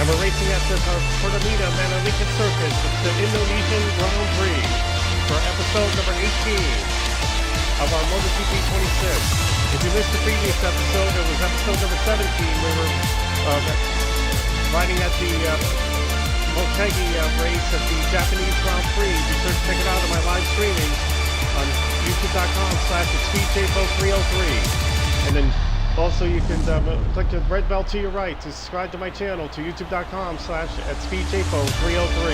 And we're racing at the Pertamina Manalika Circuit. It's the Indonesian Grand Prix for episode number 18 of our Moto GP 26. If you missed the previous episode, it was episode number 17. We were riding at the Motegi race at the Japanese Grand Prix. Be sure to check it out on my live streaming on youtube.com/speedjpo303. And then also you can click the red bell to your right to subscribe to my channel to youtube.com/speedjpo303.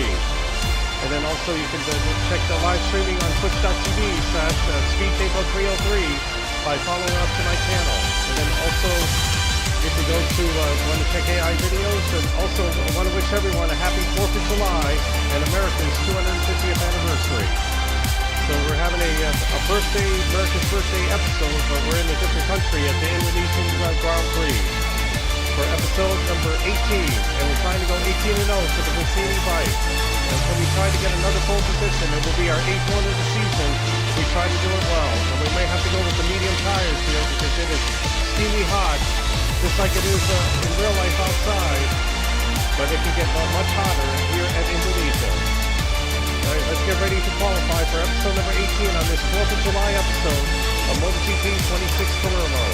And then also you can check the live streaming on twitch.tv/speedjpo303 by following up to my channel. And then also you can go to want to check AI videos, and also want to wish everyone a happy 4th of July and America's 250th anniversary. So we're having a birthday, America's birthday episode, but we're in a different country at the Indonesian Grand Prix for episode number 18, and we're trying to go 18-0 for the Gresini bike. And when we try to get another pole position, it will be our 8th one of the season. We try to do it well, and we may have to go with the medium tires here because it is steamy hot, just like it is in real life outside, but it can get much hotter here at Indonesia. All right, let's get ready to qualify for episode number 18 on this 4th of July episode of MotoGP 26 Palermo.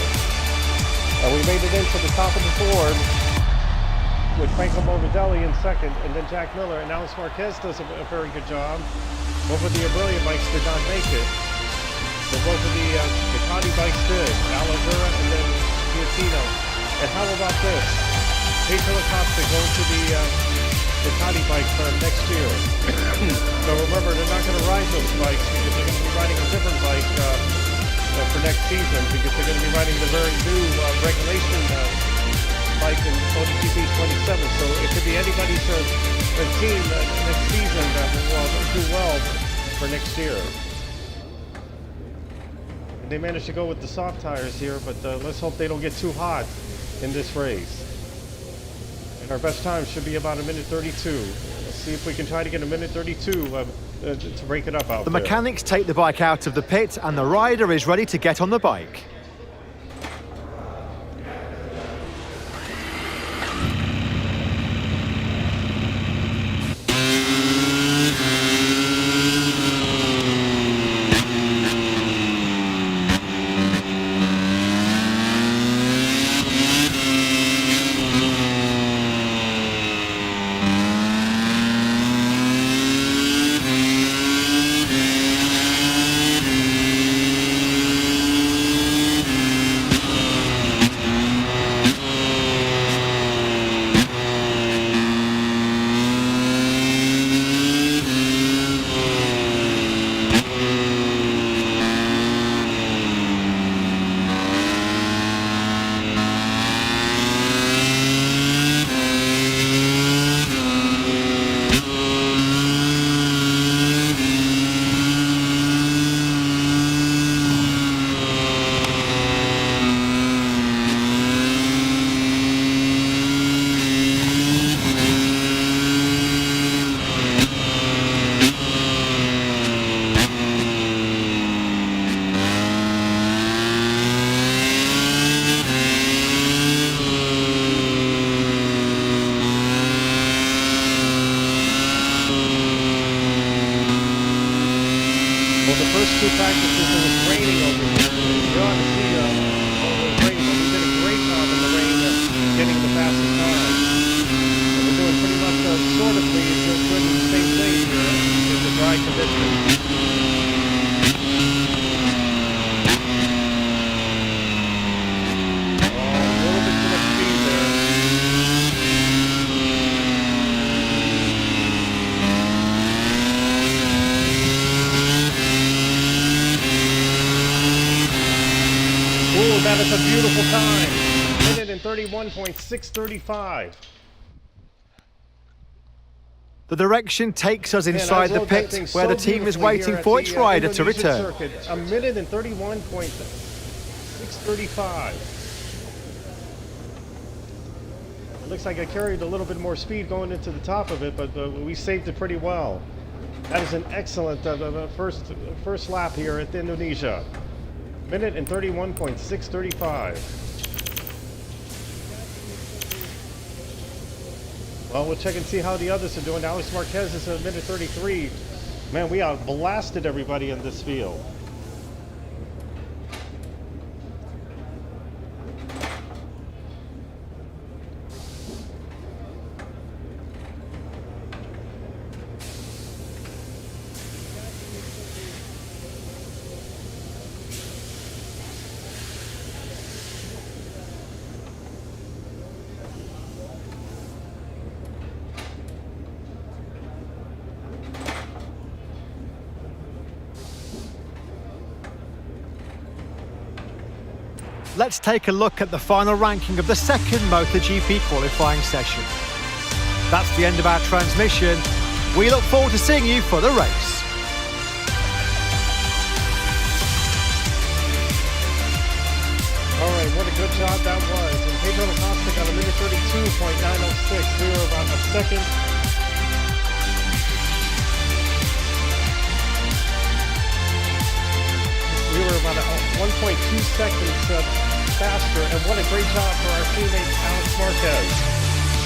And we made it into the top of the board with Franco Morbidelli in second, and then Jack Miller, and Alex Marquez does a very good job. Both of the Aprilia bikes did not make it, but both of the Ducati bikes did, Oliveira and then Giacchino. And how about this? Pedro Acosta going to the Ducati bike for next year. So remember, they're not going to ride those bikes because they're going to be riding a different bike for next season, because they're going to be riding the very new regulation bike in MotoGP 27. So it could be anybody's team next season that will do well for next year. And they managed to go with the soft tires here, but let's hope they don't get too hot in this race. And our best time should be about 1:32. Let's see if we can try to get 1:32 to break it up out there. The there. mechanics take the bike out of the pit, and the rider is ready to get on the bike. Well, the first two practices, it was raining over here. You ought to see it was raining, but we did a great job in the rain getting the fastest time. And we're doing pretty much sort of good in the same thing here in the dry conditions. That is a beautiful time. 1:31.635. The direction takes us inside the pit, where the team is waiting for its rider to return. Circuit, 1:31.635. It looks like I carried a little bit more speed going into the top of it, but we saved it pretty well. That is an excellent first lap here at Indonesia. 1:31.635. Well, we'll check and see how the others are doing. Alex Marquez is at minute 33. Man, we outblasted everybody in this field. Let's take a look at the final ranking of the second Moto GP qualifying session. That's the end of our transmission. We look forward to seeing you for the race. All right, what a good job that was. And Pedro Acosta got a minute 32.906. We were about a second. We were about 1.2 seconds faster, and what a great job for our teammate Alex Marquez.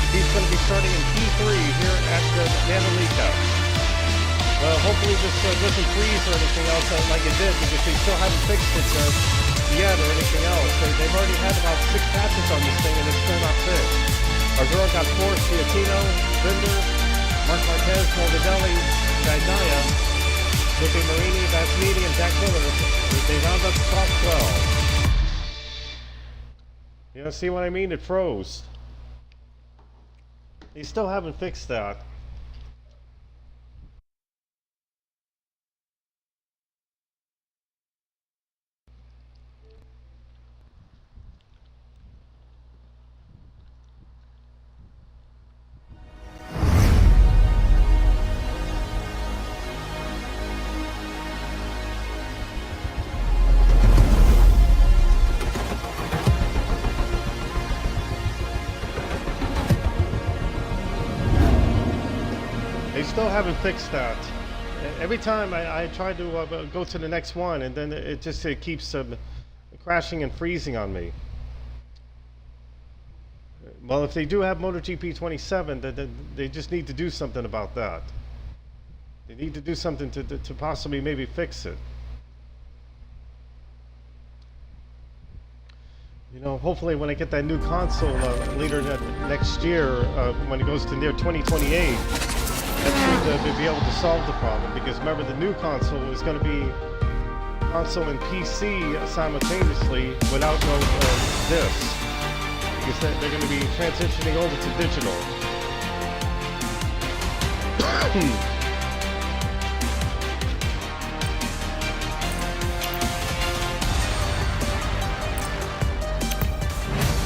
He's going to be starting in P3 here at Manalika. Well, hopefully this doesn't freeze or anything else like it did, because they still haven't fixed it yet or anything else. They've already had about 6 patches on this thing, and it's still not fixed. Our girl got 4th, Fiatino, Binder, Mark Marquez, Morbidelli, Gaidaya, Lupe Marini, Vasmini, and Jack Miller. They round up the top 12. You know, see what I mean? It froze. They still haven't fixed that. They still haven't fixed that. Every time I try to go to the next one, and then it keeps crashing and freezing on me. Well, if they do have Moto GP 27, then they just need to do something about that. They need to do something to possibly maybe fix it. You know, hopefully when I get that new console later next year, when it goes to near 2028, that should be able to solve the problem. Because remember, the new console is going to be console and PC simultaneously without no discs. Because they're going to be transitioning over to digital.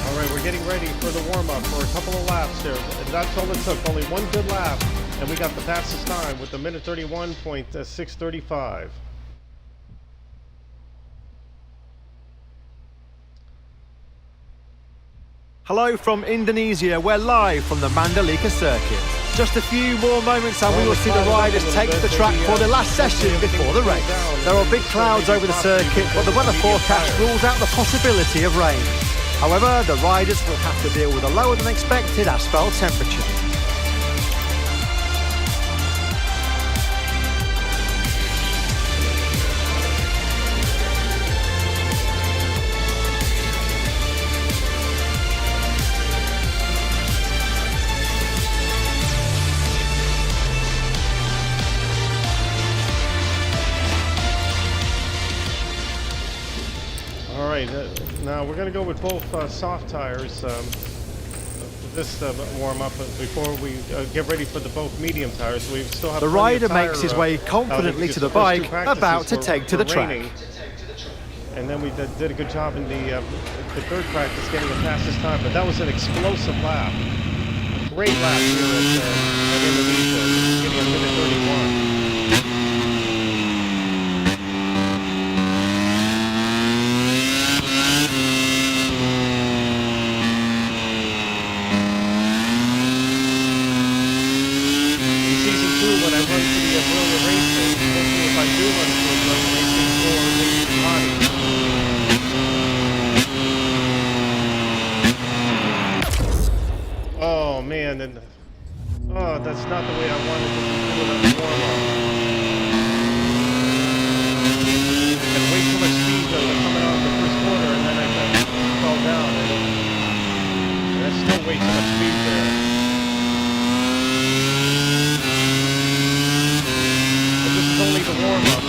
All right, we're getting ready for the warm-up for a couple of laps there. And that's all it took, only one good lap. And we got the fastest time with the minute 31.635. Hello from Indonesia. We're live from the Mandalika circuit. Just a few more moments and we will see the riders take the track for the last session before the race. There are big clouds over the circuit, but the weather forecast rules out the possibility of rain. However, the riders will have to deal with a lower than expected asphalt temperature. Now we're going to go with both soft tires for this warm-up before we get ready for the both medium tires. We still have the rider makes his way confidently to the bike, about to take to the track. And then we did a good job in the third practice getting the fastest time, but that was an explosive lap. Great lap here at Indonesia, getting a minute 31. When I run to the Aprilia Racing, hopefully if I do run to Aprilia Racing or Nicki Body. Oh man, and that's not the way I wanted to do it on the warm-up. And way too much speed coming off the first corner, and then I fell down. And that's still way too much speed there. But this is only the warm-up.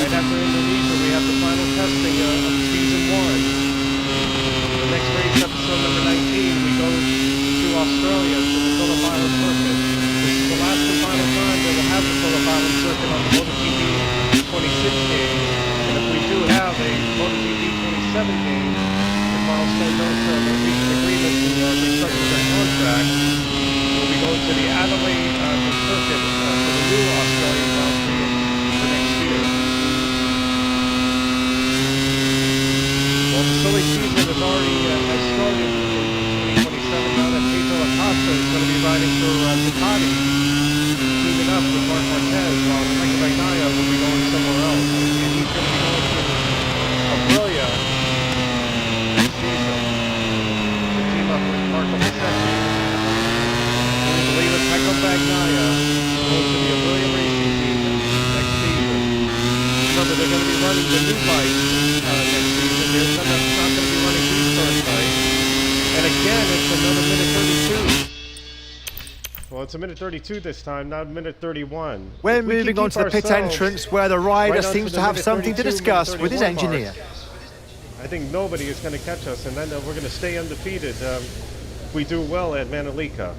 After Indonesia, we have the final testing of season 1. The next race, episode number 19, we go to Australia to the Phillip Island Circuit. This is the last and final time that we'll have the Phillip Island Circuit on the Moto GP 26 game. And if we do have a Moto GP 27 game, if Milestone don't reach an agreement to restructure their contract, we'll be going to the Adelaide circuit for the new Australian Grand Prix for next year. Well, the silly season has already has started in 2027 now that Pedro Acosta is going to be riding for Ducati, teaming up with Marc Marquez, while Pertamina will be going somewhere else. And he's going to be going to Aprilia next season to team up with Motegi. Can you believe it? Pecco Bagnaia going to the Aprilia racing team next season. Remember, they're going to be running the new bike next season. They're not going to be running restart bike. And again, it's another minute 32. Well, it's a minute 32 this time, not minute 31. We're moving on to the pit entrance where the rider seems to have something to discuss with his engineer. I think nobody is going to catch us, and then we're going to stay undefeated if we do well at Manalika.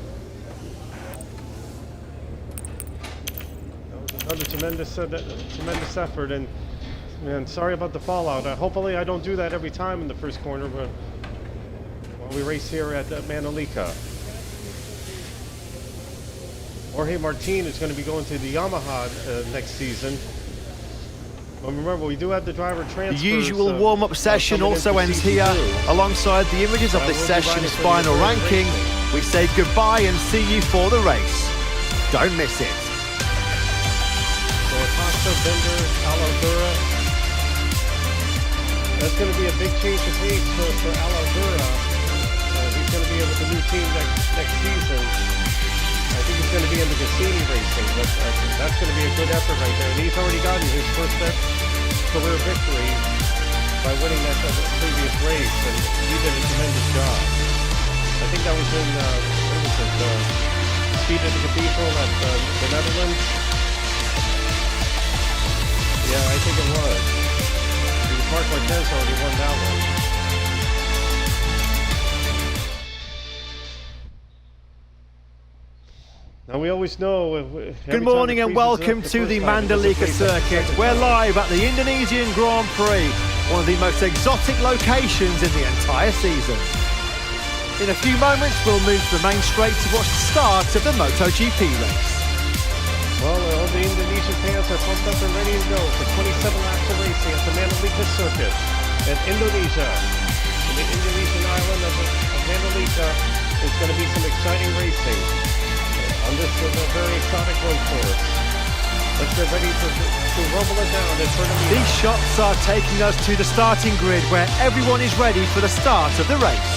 That was another tremendous effort, and man, sorry about the fallout. Hopefully I don't do that every time in the first corner, but while we race here at Manalika. Jorge Martin is going to be going to the Yamaha next season. But remember, we do have the driver transfers. The usual warm-up session also ends here. Alongside the images of this session's final ranking, we say goodbye and see you for the race. Don't miss it. So Acosta, Bender, Aladura. That's going to be a big change of pace for Aladura. He's going to be with the new team next season. I think he's going to be in the Gresini racing, but that's going to be a good effort right there. And he's already gotten his first career victory by winning that previous race, and he did a tremendous job. I think that was in, what was it, Speed of the Cathedral at the Netherlands. Yeah, I think it was. Because Marc Marquez already won that one. Now we always know. Good morning and welcome to the Manalika Circuit. We're live at the Indonesian Grand Prix, one of the most exotic locations in the entire season. In a few moments we'll move to the main straight to watch the start of the Moto GP race. Well, all the Indonesian fans are pumped up and ready to go for 27 laps of racing at the Manalika Circuit in Indonesia. And the Indonesian island of Manalika, there's going to be some exciting racing on this very exotic road course. Let's get ready to rumble it down at Pertamina. These shots are taking us to the starting grid where everyone is ready for the start of the race.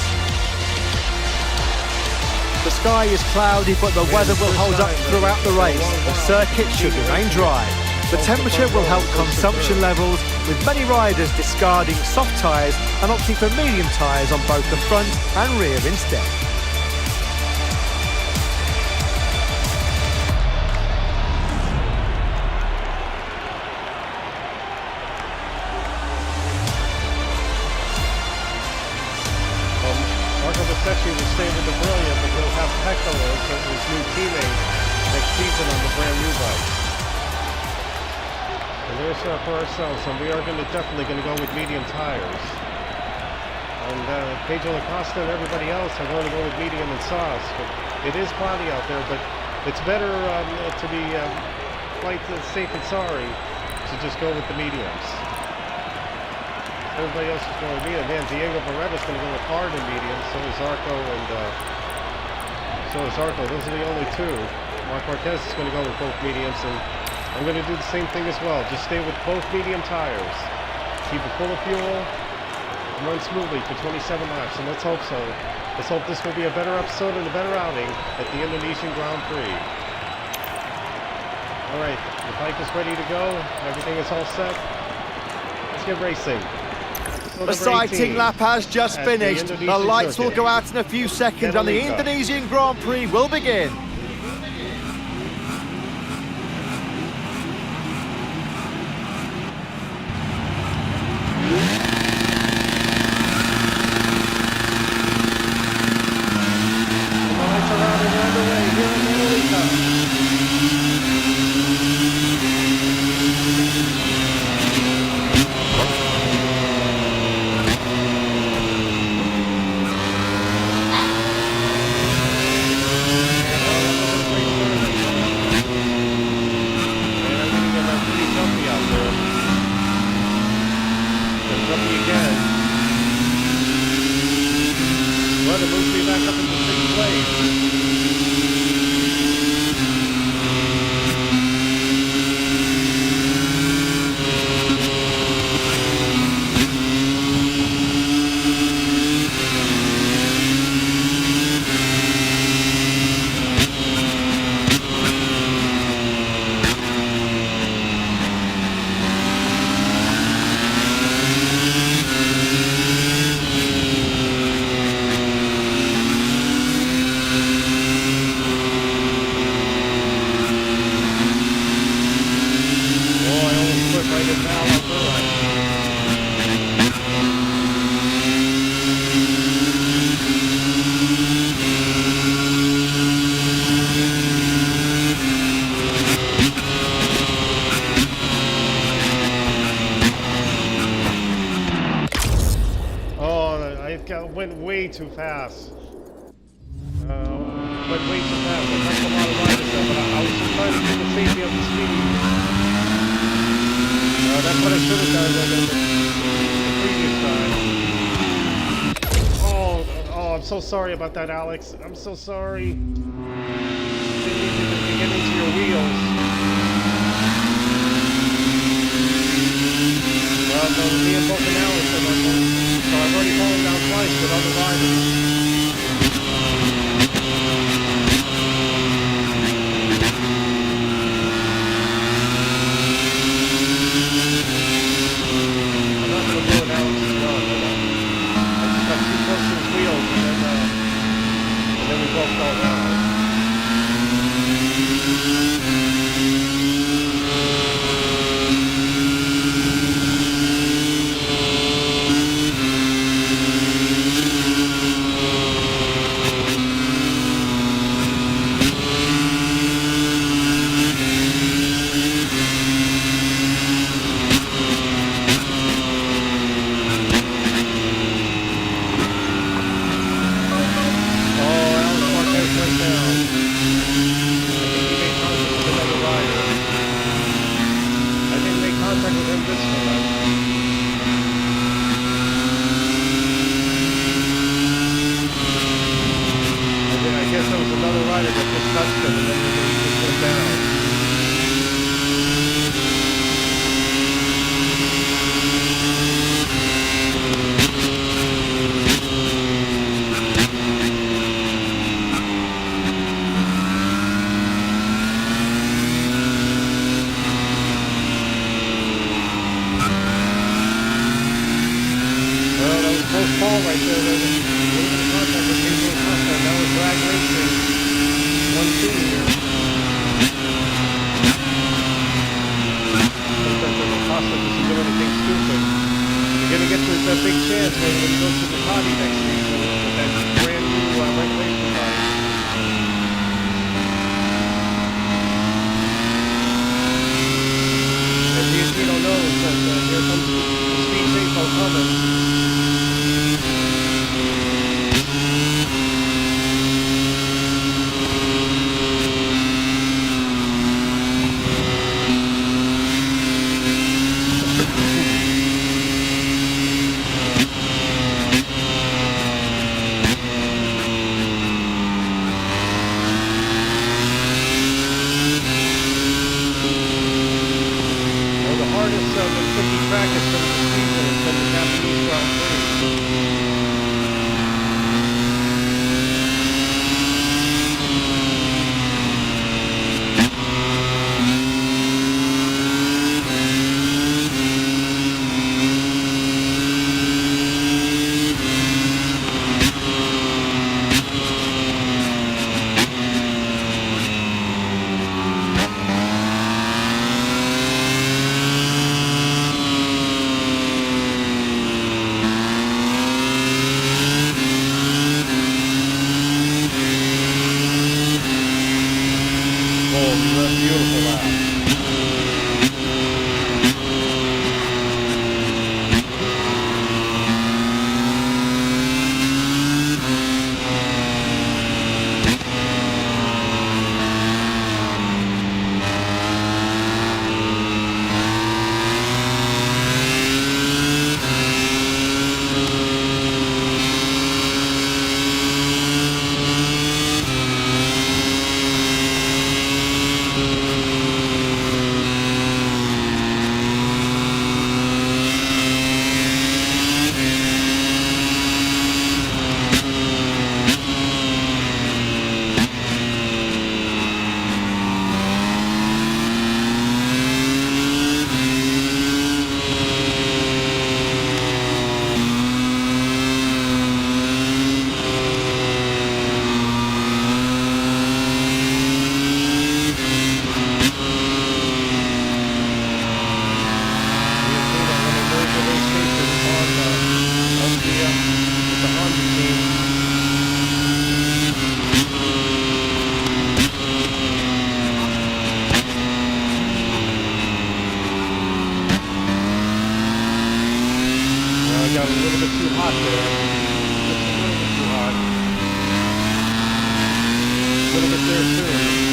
The sky is cloudy, but the weather will hold up throughout the race. The circuit should remain dry. The temperature will help consumption levels, with many riders discarding soft tyres and opting for medium tyres on both the front and rear instead. Motegi will stay with Aprilia, but we'll have Pecco as his new teammate next season on the brand new bike. And there's for ourselves, and we are definitely going to go with medium tires. And Pedro Acosta and everybody else are going to go with medium and sauce. But it is cloudy out there, but it's better to be quite safe and sorry to just go with the mediums. Everybody else is going with medium. Man, Diego Beretta's going to go with hard and medium. So is Zarco Those are the only two. Mark Marquez is going to go with both mediums, and I'm going to do the same thing as well. Just stay with both medium tires. Keep it full of fuel and run smoothly for 27 laps, and let's hope so. Let's hope this will be a better episode and a better outing at the Indonesian Grand Prix. All right, the bike is ready to go. Everything is all set. Let's get racing. The sighting lap has just finished. The lights will go out in a few seconds and the Indonesian Grand Prix will begin. The lights are out and underway here in Manalika. Well, it moves me back up into sixth place. Went way too fast. Went way too fast. I wrecked a lot of riders there, but I was just trying to keep the safety of the speed. That's what I should have done the previous time. Oh, I'm so sorry about that, Alex. I'm so sorry. You need to get into your wheels. Well, no, me and both and Alex, so I've already fallen down twice with other riders. I'm not going to do an Alex's run, but I just got too close to his wheels, and then we both fell down. then we just went down. Close call right there. There's a little bit of contact with people in contact. That was drag racing 1-2 here. Sometimes it will cost us to do anything stupid. You're going to get that big chance when you go to the Motegi next season with that brand new regulation bike. And Giacchino knows that here comes the speed tempo coming. Got a little bit too hot there. Just a little bit too hot. A little bit there too.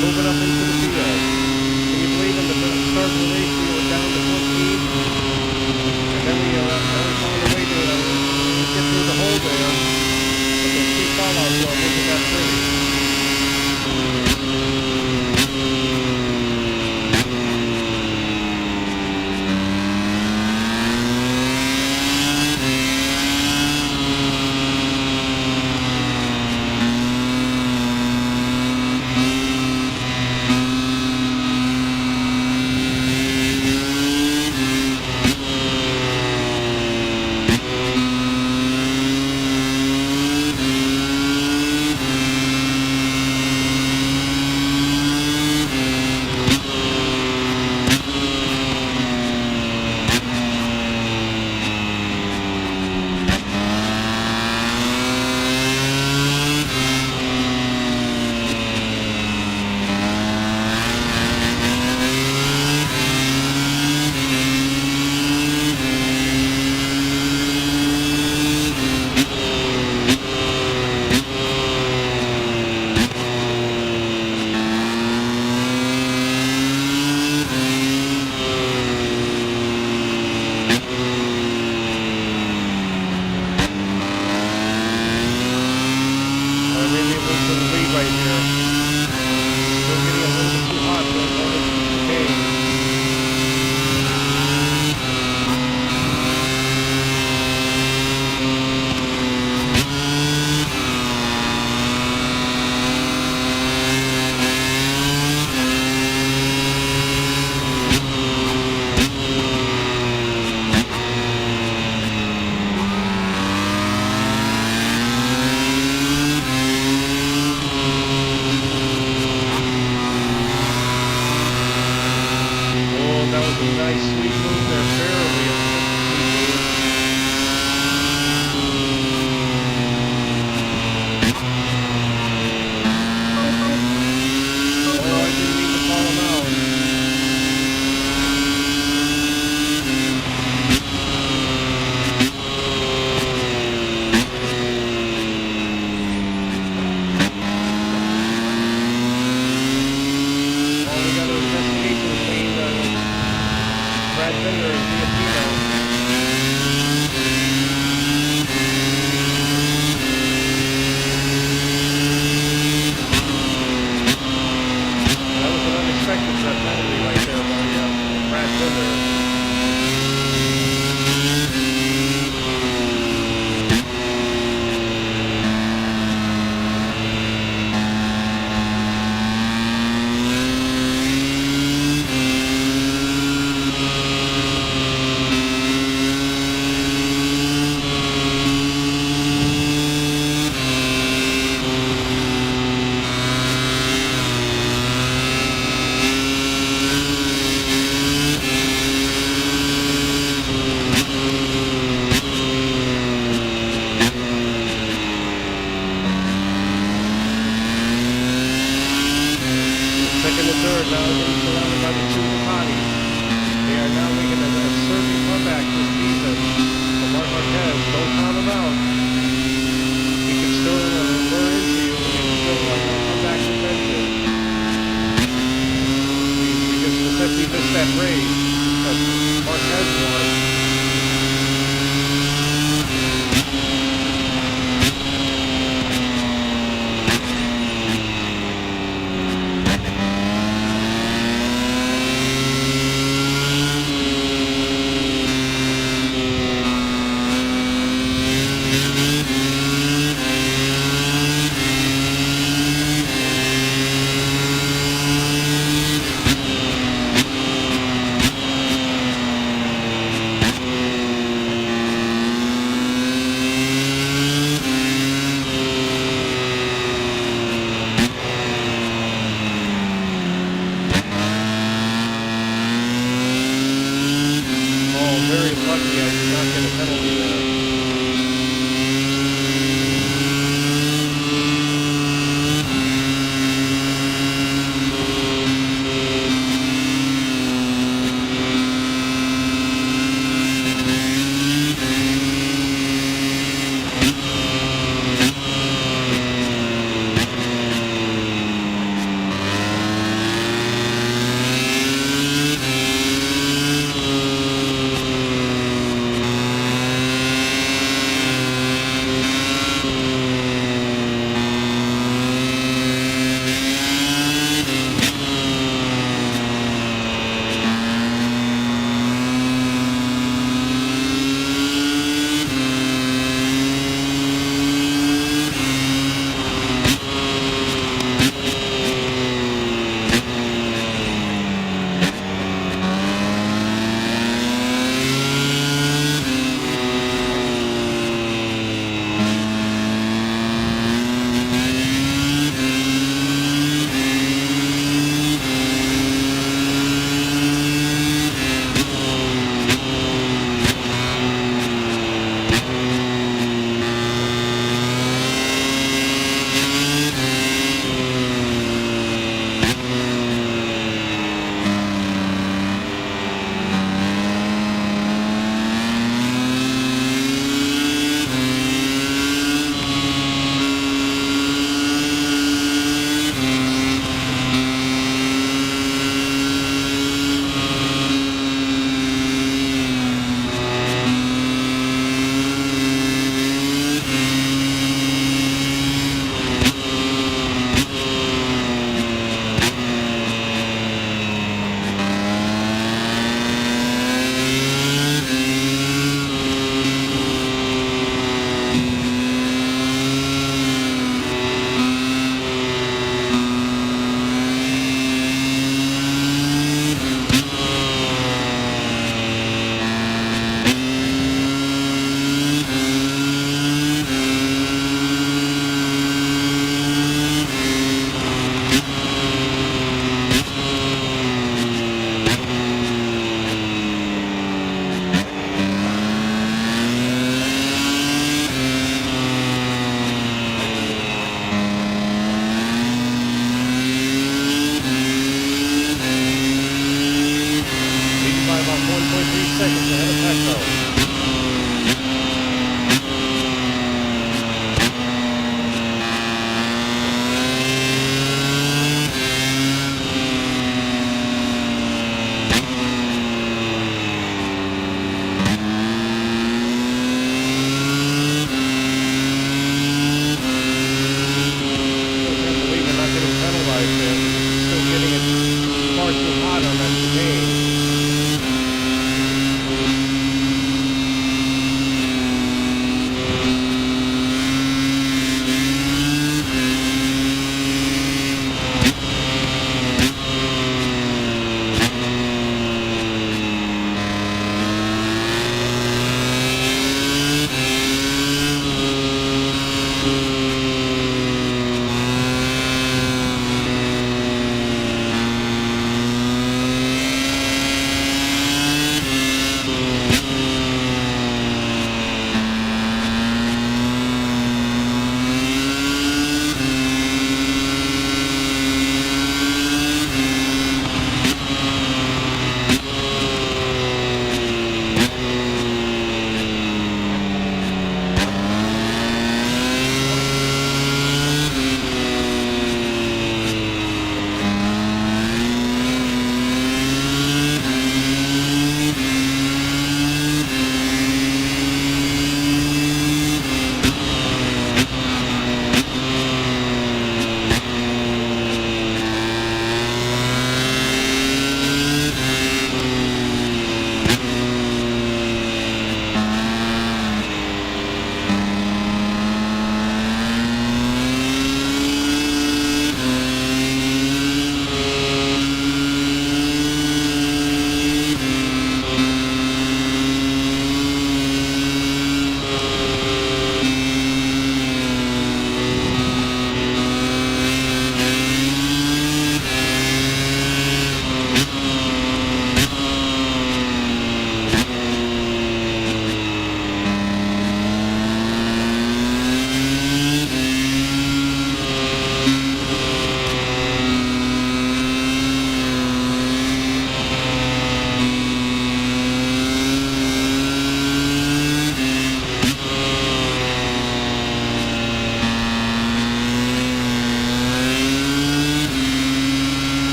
moving up into the field. Can you believe in the start of the race we were down to 14? And then we found a way to get through the hole there. But those two fallouts wasn't that pretty.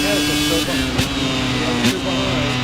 has it still behind. The other two behind.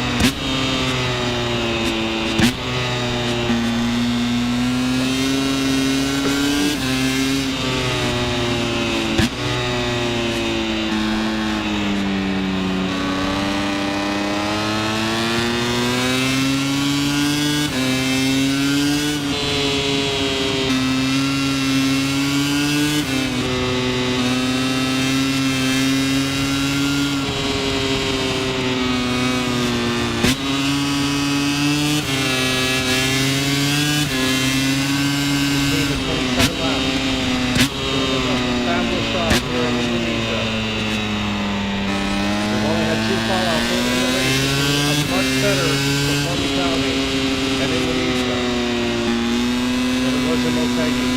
Motegi.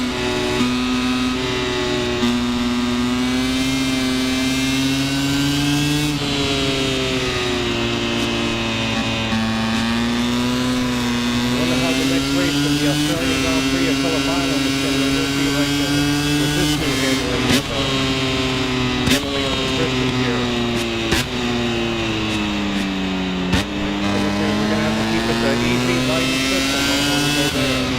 Wonder how the next race in the Australian Grand Prix at Phillip Island is going to be like with this new handling of handling of restrictions here. I guess we're going to have to keep it the easy lighting system when we go there.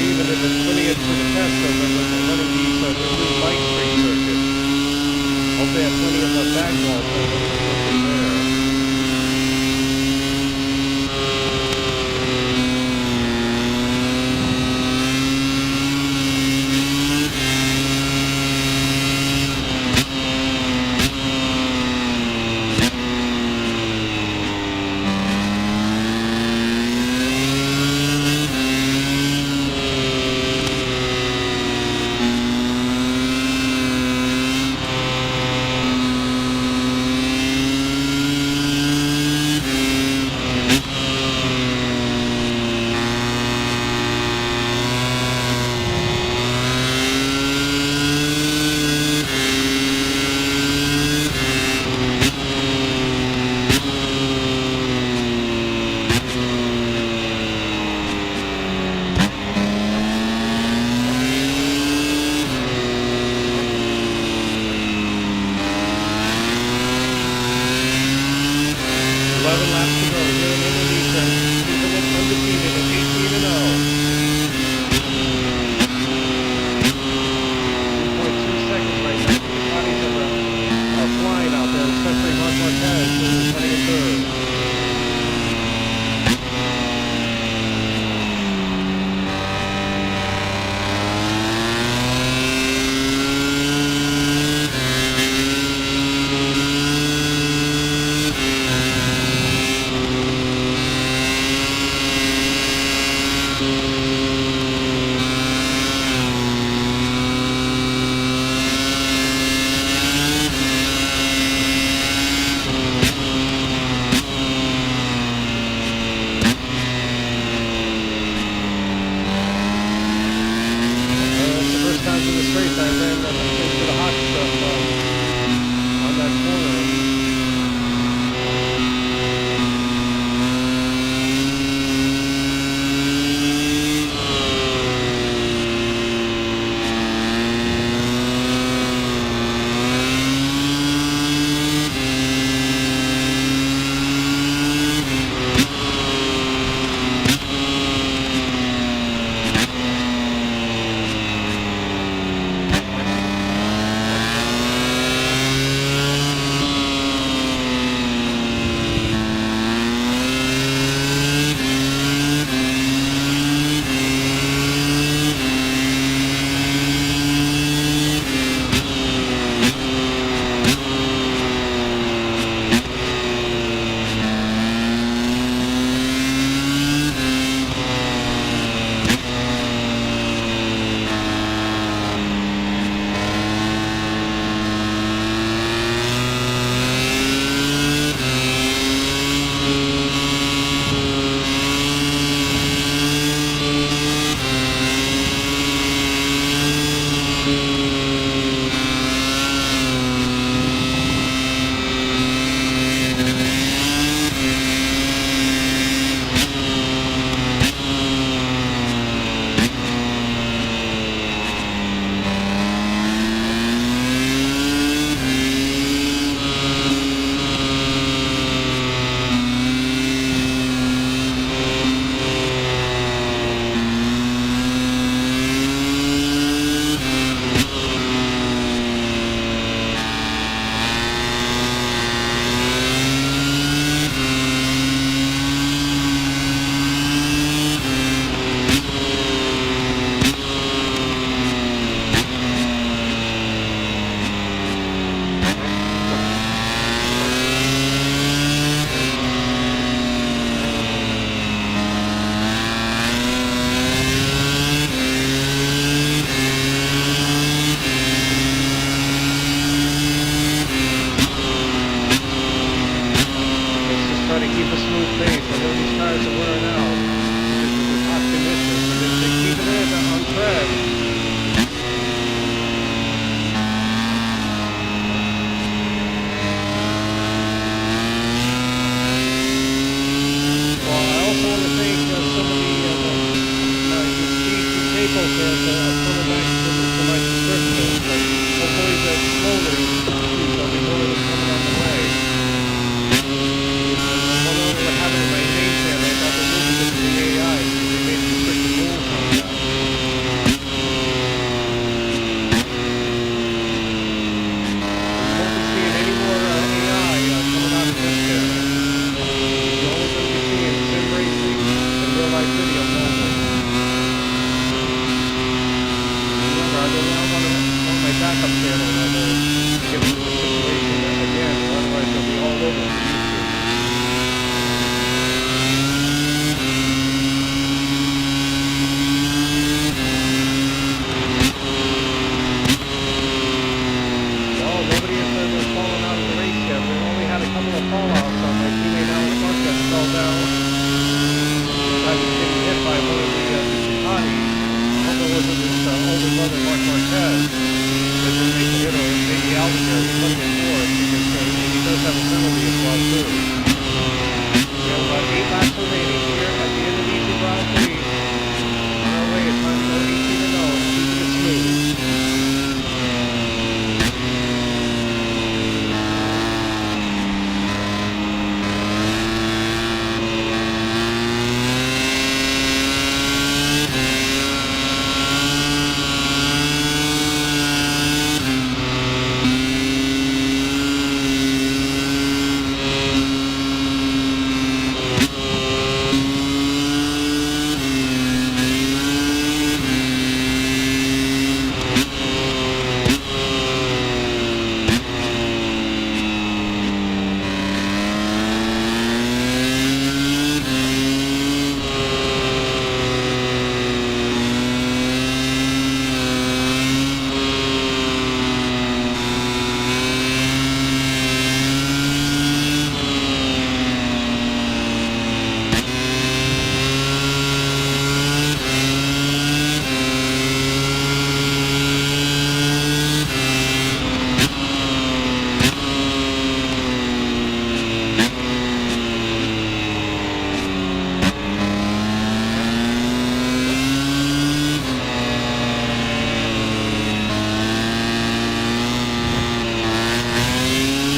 Even if it's putting it to the test, letting the they have plenty of bag walls there.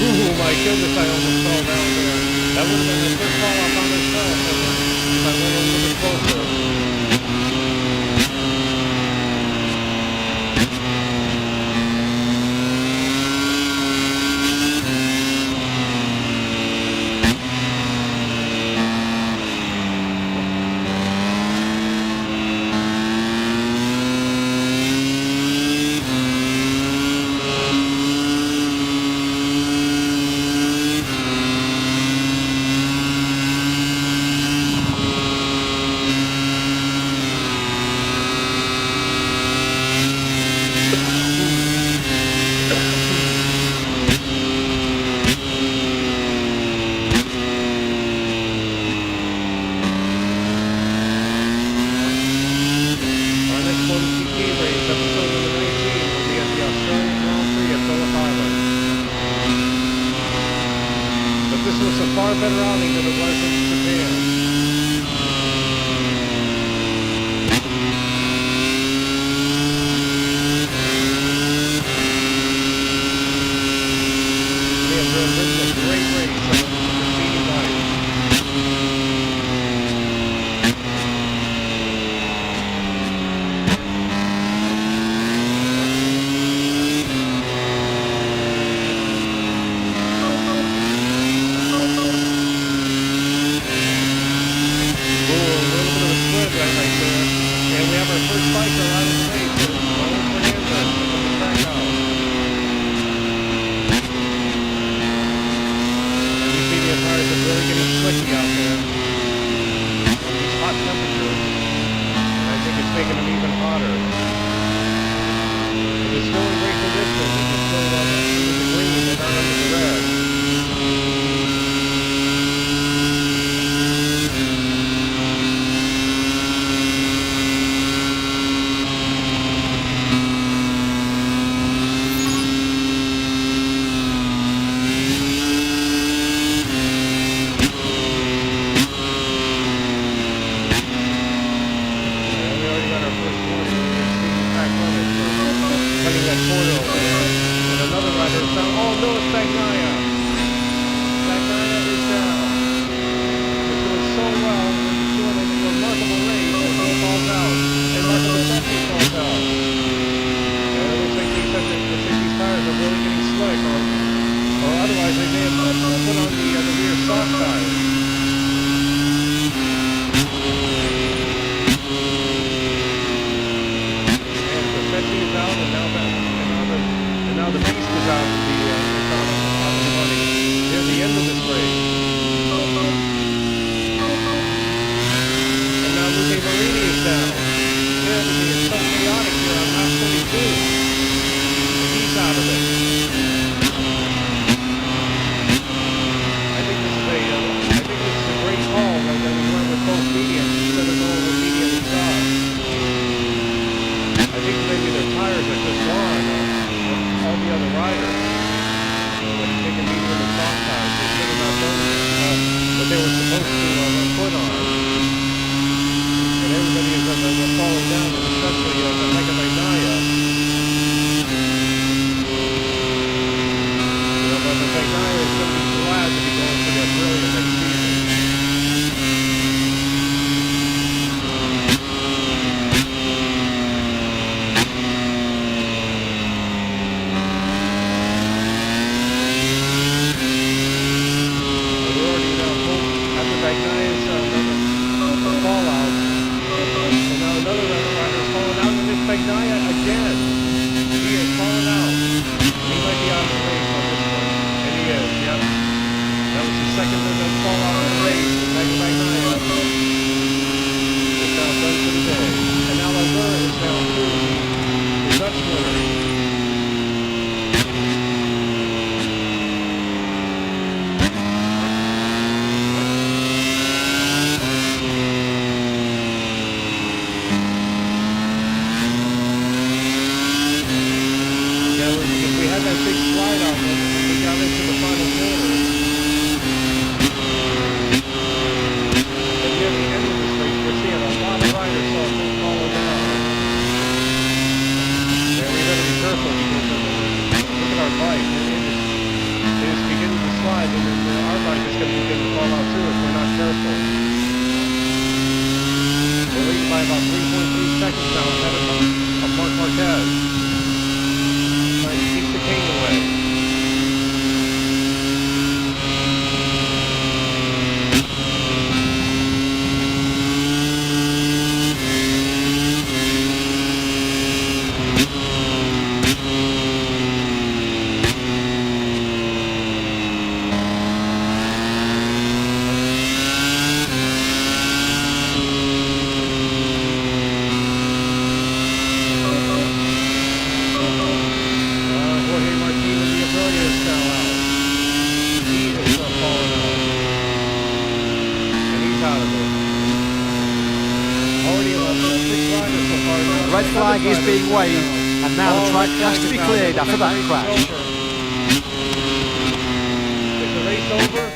Oh my goodness, I almost fell down there. That would have been the first fall I found myself if I went a little bit closer. Moto GP race, episode number 19, will be at the Australian Grand Prix at Phillip Island. But this was a far better outing than it was in Japan. They have ridden a great race on the Gresini bike. And we have our first biker out of the race, Permina from the track out. And you see the tires are really getting slicky out there. These hot temperatures. And I think it's making them even hotter. But it's still in great condition. You can still under the green and not under the red. Cutting that corner over there. And another rider is down. Oh no, it's Pertamina. Pertamina is down. He's doing so well. He's doing a remarkable race and he falls out. And Motegi falls out. And it looks like these tires are really getting slick. Or otherwise they may have put on the rear soft tires. Is out and now the beast is out of the running. Near the end of this race. And now Luke Marini is down. Yeah, everything is so chaotic here on lap 22. And he's out of it. I think this is a great call that we went with both mediums instead of going with medium and soft. I think maybe their tires are just gone on all the other riders. When you take a medium and soft tires, they're really not done what they were supposed to put on. And everybody is falling down, and especially the Pertamina. But the Pertamina is going to be glad to be going to the Aprilia next season. Pertamina again. He is falling out. He might be out of the race on this one. And he is, yep. That was the second one that fall out of the race. Pertamina is now done for the day. And now Adelaide is down too. The Dutch winner. could begin to fall out too if we're not careful. We're leading by about 3.3 seconds now ahead of Marc Marquez. Trying to keep the pain away. Red flag is being waved, and now the track has to be cleared after that crash.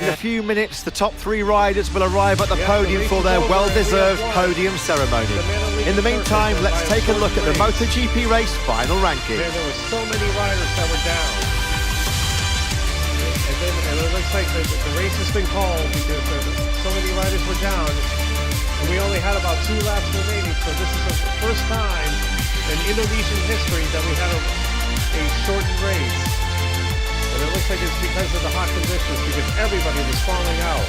In a few minutes, the top 3 riders will arrive at the podium for their well-deserved podium ceremony. In the meantime, let's take a look at the Moto GP race final ranking. There were so many riders that were down. And it looks like the race has been called because so many riders were down. And we only had about 2 laps remaining, so this is the first time in Indonesian history that we had a shortened race. And it looks like it's because of the hot conditions, because everybody was falling out.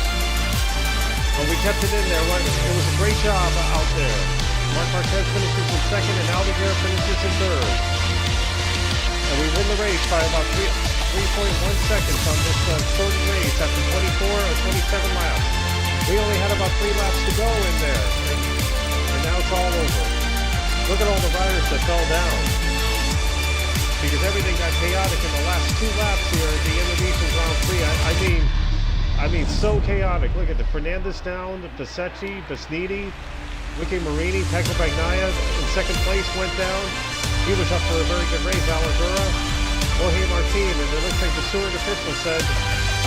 But we kept it in there. It was a great job out there. Marc Marquez finishes in second, and Adelaide finishes in third. And we win the race by about 3.1 seconds on this shortened race after 24 or 27 laps. We only had about 3 laps to go in there, and now it's all over. Look at all the riders that fell down, because everything got chaotic in the last 2 laps here at the Indonesian Grand Prix. I mean, so chaotic. Look at the Fernandez down, the Besetti, Besniti, Ricky Marini, Pecco Bagnaia in second place went down. He was up for a very good race. Aligura, Jorge Martin, and it looks like the steward official said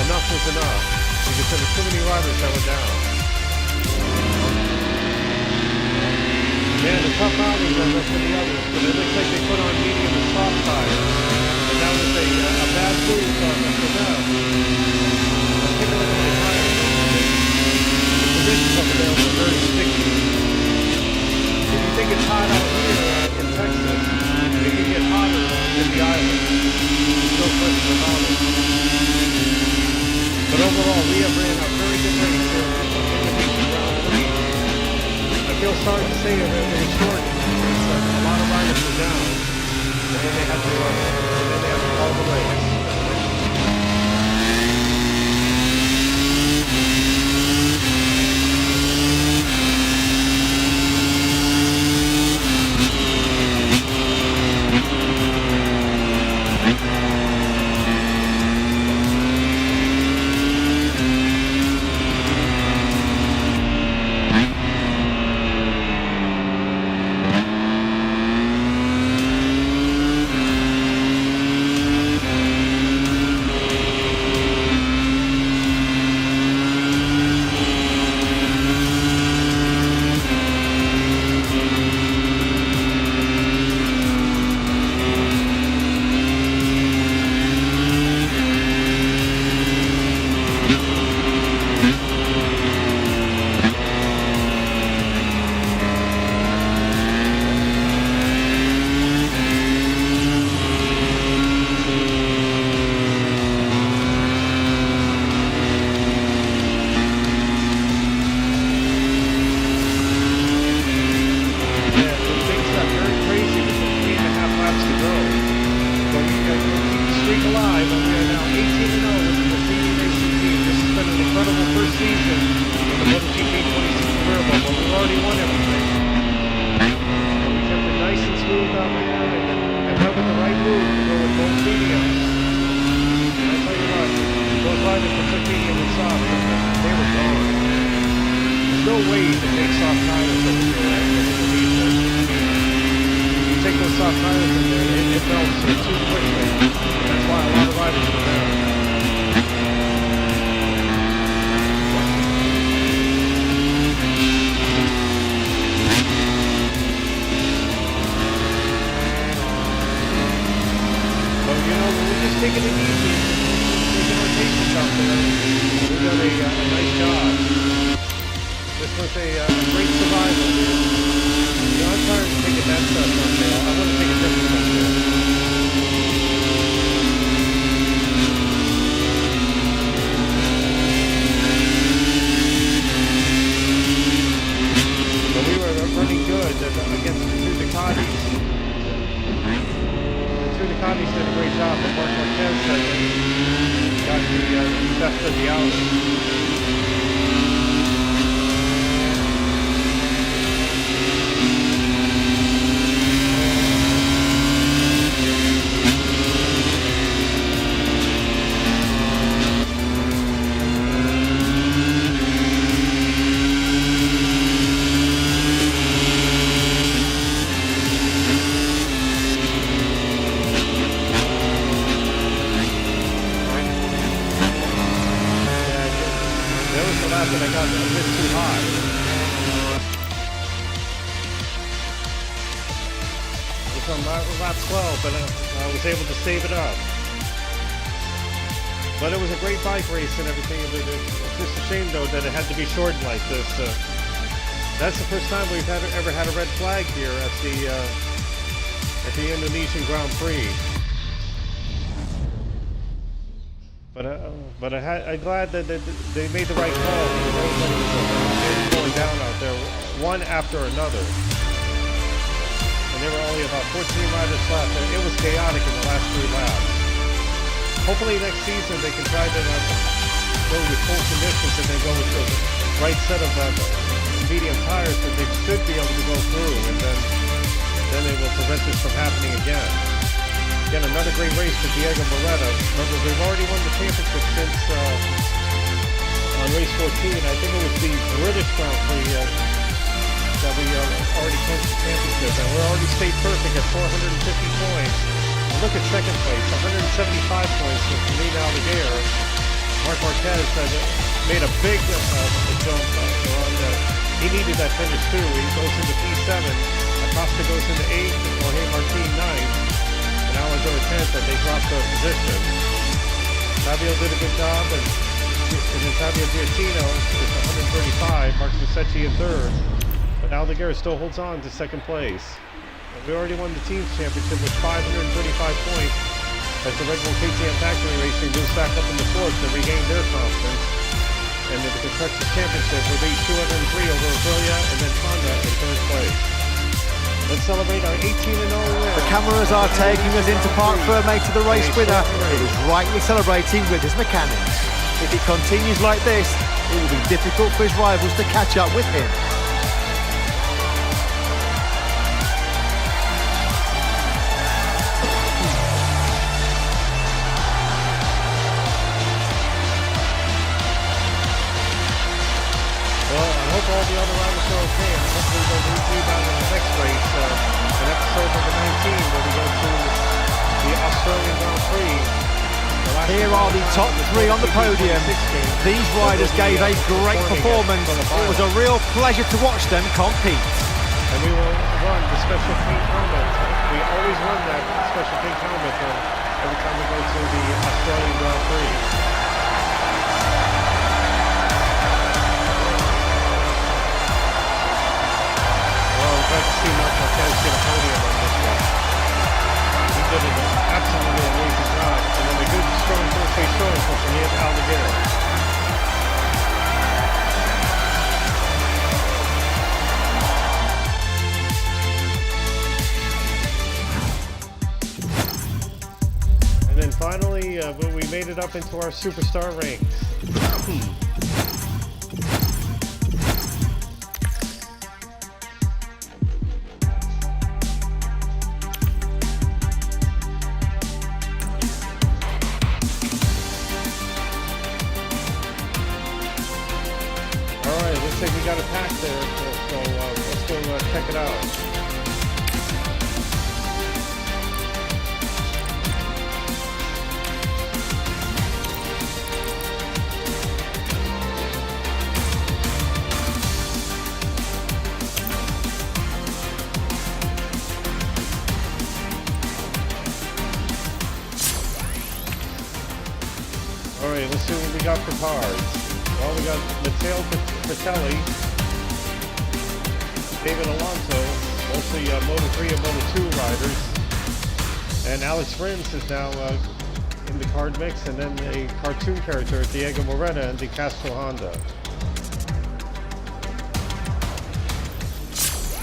enough was enough, because there were too many riders that were down. Yeah, the tough outings are less than the others, but it looks like they put on medium and soft tires, and that was a bad move for them. Let's take a look at the tires. The conditions over there were very sticky. If you think it's hot out here in Texas, it can get hotter in the island. There's no question about it. But overall, we have ran a very good race here in the Indonesian Grand Prix. I feel sorry to say it was short. A lot of riders were down, and then they had to call the race. Taking it easy, taking our patience out there. We're going to a nice job. This was a great survival, dude. You know, I'm tired of taking that thumbnail. I want to take a different thumbnail. But we were running good against the two Ducatis. The two Ducatis did a great job, but Mark Marquez got the best of the outing. That I got a bit too high. It was on lap 12, but I was able to save it up. But it was a great bike race and everything. It's just a shame, though, that it had to be shortened like this. That's the first time we've ever had a red flag here at the Indonesian Grand Prix. But I'm glad that they made the right call. Everybody was going down out there, one after another. And there were only about 14 riders left, and it was chaotic in the last 3 laps. Hopefully next season they can try to go with full conditions and then go with the right set of medium tires that they should be able to go through, and then it will prevent this from happening again. Again, another great race for Diego Beretta. Remember, we've already won the championship since on race 14. I think it was the British Grand Prix that we already clinched the championship, and we're already stayed perfect at 450 points. And look at second place, 175 points with Pertamina Manalika. Marc Marquez made a big jump he needed that finish too. He goes into P7, Acosta goes into 8th, Jorge Martin 9th. And Alonso 10th, but they dropped their position. Fabio did a good job, and then Fabio Giattino is 135, Mark Motegi in 3rd. But Aldeguer still holds on to 2nd place. And we already won the team's championship with 535 points as the Red Bull KTM Factory Racing moves back up in the 4th to regain their confidence. And the Constructors Championship will be 203 over Aprilia and then Honda in 3rd place. Let's celebrate our 18-0 win. The cameras are taking us into Parc Ferme to the race winner. He was rightly celebrating with his mechanics. If it continues like this, it will be difficult for his rivals to catch up with him. Well, I hope all the other riders are okay, and hopefully they'll rebound in the next race, in episode number 19, where we go to the Australian Grand Prix. Here are the top 3 on the podium. These riders gave a great performance. It was a real pleasure to watch them compete. And we will run the special pink helmet. We always run that special pink helmet every time we go to the Australian Grand Prix. Glad to see Marc Marquez get a podium on this one. He did an absolutely amazing job. And then a good, strong first place showing for Fernando Aldeguer. And then finally, we made it up into our superstar ranks. Looks like we got a pack there, so let's go check it out. All right, let's see what we got for cards. Well, we got Matteo Fratelli, David Alonso, mostly Moto3 and Moto2 riders. And Alex Rins is now in the card mix, and then a cartoon character, Diego Moreta and De Castro Honda.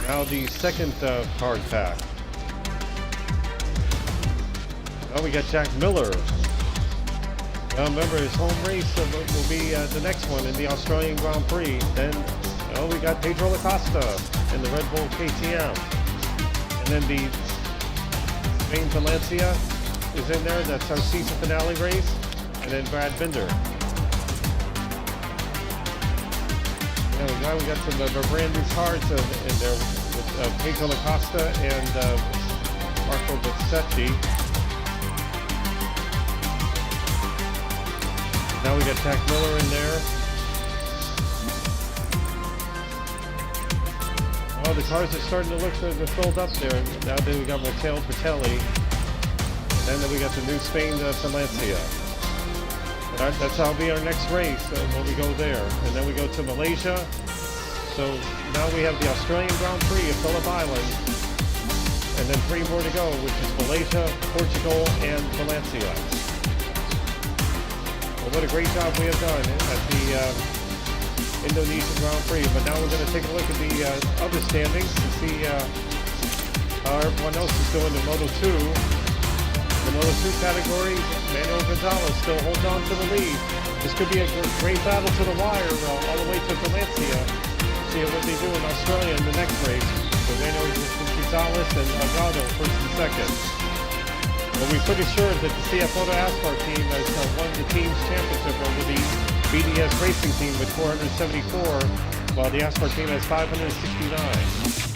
Now the second card pack. Well, we got Jack Miller. Remember, his home race will be the next one in the Australian Grand Prix. Then we got Pedro Acosta in the Red Bull KTM. And then the Spain Valencia is in there. That's our season finale race. And then Brad Binder. Now we got some brand new cards in there with Pedro Acosta and Marco Bezzecchi. Now we got Jack Miller in there. Oh, the cars are starting to look filled up there. Now then we got Matteo Fratelli. And then we got the new Spain Valencia. That's how it'll be our next race when we go there. And then we go to Malaysia. So now we have the Australian Grand Prix of Phillip Island. And then 3 more to go, which is Malaysia, Portugal, and Valencia. Well, what a great job we have done at the Indonesian Grand Prix. But now we're going to take a look at the other standings to see how everyone else is doing in Moto2. The Moto2 category, Manuel Gonzalez still holds on to the lead. This could be a great battle to the wire all the way to Valencia. See what they do in Australia in the next race. So Manuel Gonzalez and Agado first and second. Well, we're pretty sure that the CF Moto Asphalt team has won the team's championship over the BDS Racing team with 474, while the Asphalt team has 569.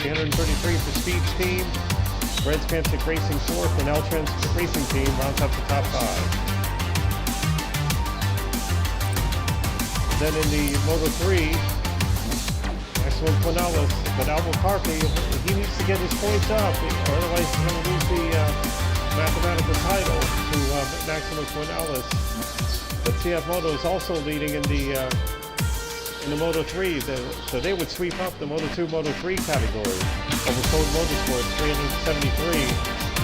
333 for Speed's team. Reds Pantic Racing fourth, and L-Trans Racing team rounds up the top 5. Then in the Moto3, Maximum Quinales, but Albuquerque, he needs to get his points up, or otherwise he's going to lose the mathematical title to Maximum Quinales. But CF Moto is also leading in the Moto3, so they would sweep up the Moto2, Moto3 category over Code Motorsports, 373.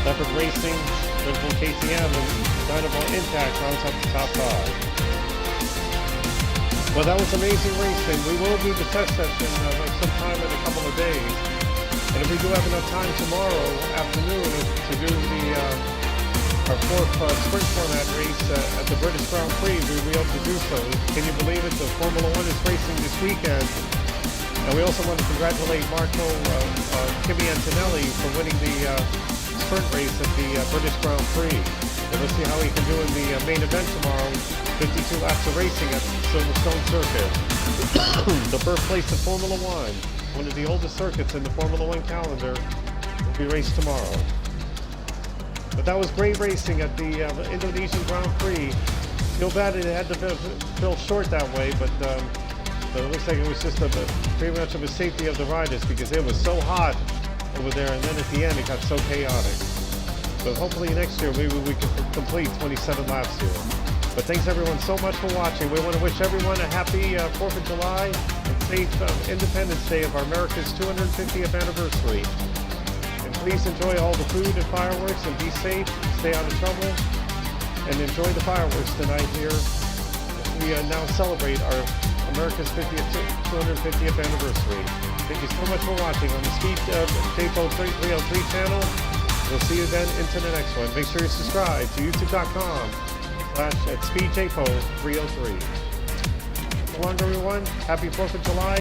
Leopard Racing, Red Bull KTM, and Dynamo Intact rounds up the top 5. Well, that was amazing racing. We will do the test session sometime in a couple of days. And if we do have enough time tomorrow afternoon to do our fourth sprint format race at the British Grand Prix, we'll be able to do so. Can you believe it? The Formula One is racing this weekend. And we also want to congratulate Marco Kimi Antonelli for winning the sprint race at the British Grand Prix. And let's see how he can do in the main event tomorrow. 52 laps of racing at Silverstone Circuit. The birthplace of Formula One. One of the oldest circuits in the Formula One calendar will be raced tomorrow. But that was great racing at the Indonesian Grand Prix. Feel bad it had to feel short that way, but it looks like it was just pretty much of a safety of the riders because it was so hot over there, and then at the end it got so chaotic. So hopefully next year maybe we can complete 27 laps here. But thanks everyone so much for watching. We want to wish everyone a happy 4th of July and safe Independence Day of our America's 250th anniversary. And please enjoy all the food and fireworks and be safe, stay out of trouble, and enjoy the fireworks tonight here. We now celebrate our America's 250th anniversary. Thank you so much for watching on the Speed JPO 303 channel. We'll see you then into the next one. Make sure you subscribe to youtube.com/@SpeedJPO303. So long everyone. Happy 4th of July.